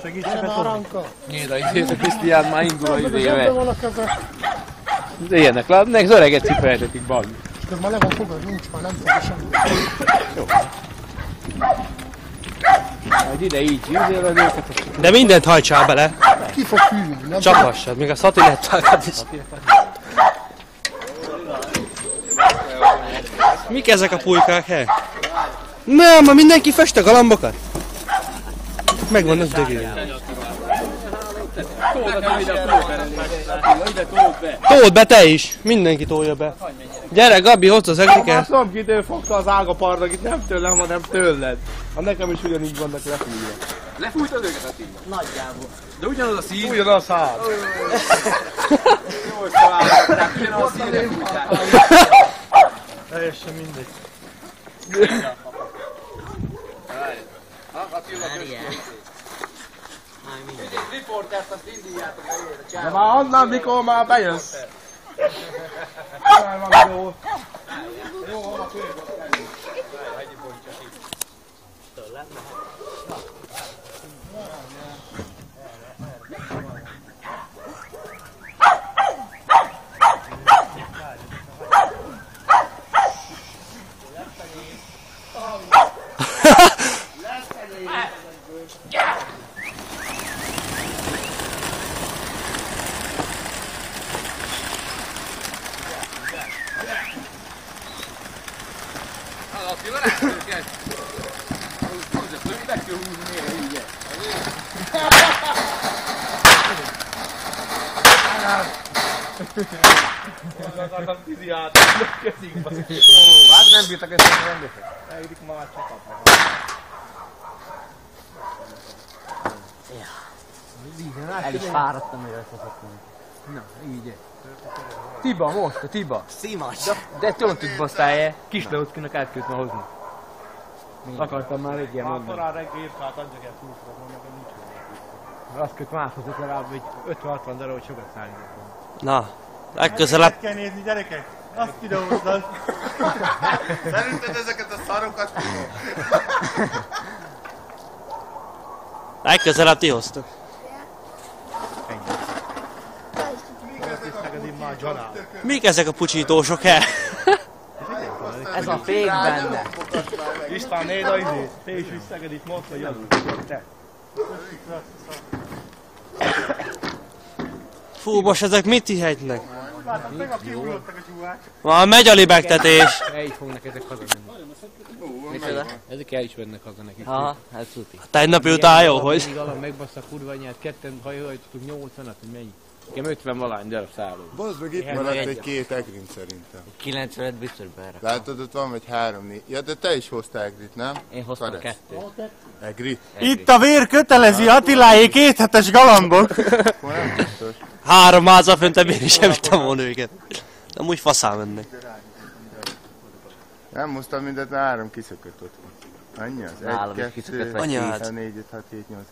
Segítsek a Tomi. Nyilván idéz a Krisztián, már indul a Sebben idéve. van a keze. De ilyenek látnak, az öreget cipeltetik bal. És közben le van fogad, nincs már, nem fogja semmi. Jó. Majd ide így jövőre őket. De mindent hajtsál bele. Ki fog hűlni, nem? Csapassad, még a szatilettákat is. Mik ezek a pulykák, he? Nem, ma mindenki fest a galambokat. Megvan az dögő. Told be te is, mindenki tolja be. Gyere Gabi, hozd az egriket. Azt mondom, kitől fogta az ágaparnak, itt nem tőlem, hanem tőled. Ha nekem is ugyanígy vannak lefújva. Lefújtad őket a szívben? Nagyjából. De ugyanaz a szív? Ugyanaz a szár. Jól találták, ugyanaz a szívre fújták. Teljesen mindegy. Riportert azt induljátok a de már annál mikor már bejössz. Már van jó. Jó, hol a főbb. Hegyi pontja itt. Hát nem bírtak ezt a rendesen. Eljudik ma már csapatnak. El is fáradtam, mire összeszedtem. Na, így. Tiba, most a Tiba. Szimas! De tudom, tud basztálja. Kis Leockinak át kellett ma hozni. Akartam már egy ilyen mondani. Korán reggel írkát adjak el 20-ra, mondjuk, hogy nincs hozzá. Azt kell máshoz legalább egy 50-60 darab, hogy sokat szállni. Na, legközelebb. Meg kell nézni, gyerekek. Azt videózzad. Szerinted ezeket a szarokat tudom? Legközelebb ti hoztok. Mik ezek a pucsítósok, he? Ez a fék benne. István, nézd a izét. Te is visszeged itt, mondd, hogy az. Te. Fú, most ezek mit hihetnek? Látod, meg a kiugrottak a csúvák. Már megy a libegtetés. El is fognak ezek hazamenni. Micsoda? Ezek el is vennek haza nekik. Aha, hát szuti. Tegnap után jó, hogy? Mindig alam megbassza a kurva anyját, ketten hajoltuk 80-at, hogy mennyi. Nekem 50 valány darab szálló. Bazd meg, itt maradt egy két egrin szerintem. 90-et biztos berak. Látod, ott van vagy 3-4. Ja, de te is hoztál egrit, nem? Én hoztam Karesz. 2. Egrit? Itt a vér kötelezi Attiláé 2 hetes galambok. Akkor nem biztos. 3 házal föntebb én is elvittem volna őket. De amúgy faszán mennek. Nem hoztam mindent, 3 kiszökött ott. Annyi az? Nálam 1, is 2, kiszökött vagy 3, Anyád. 4, 5, 6, 7, 8,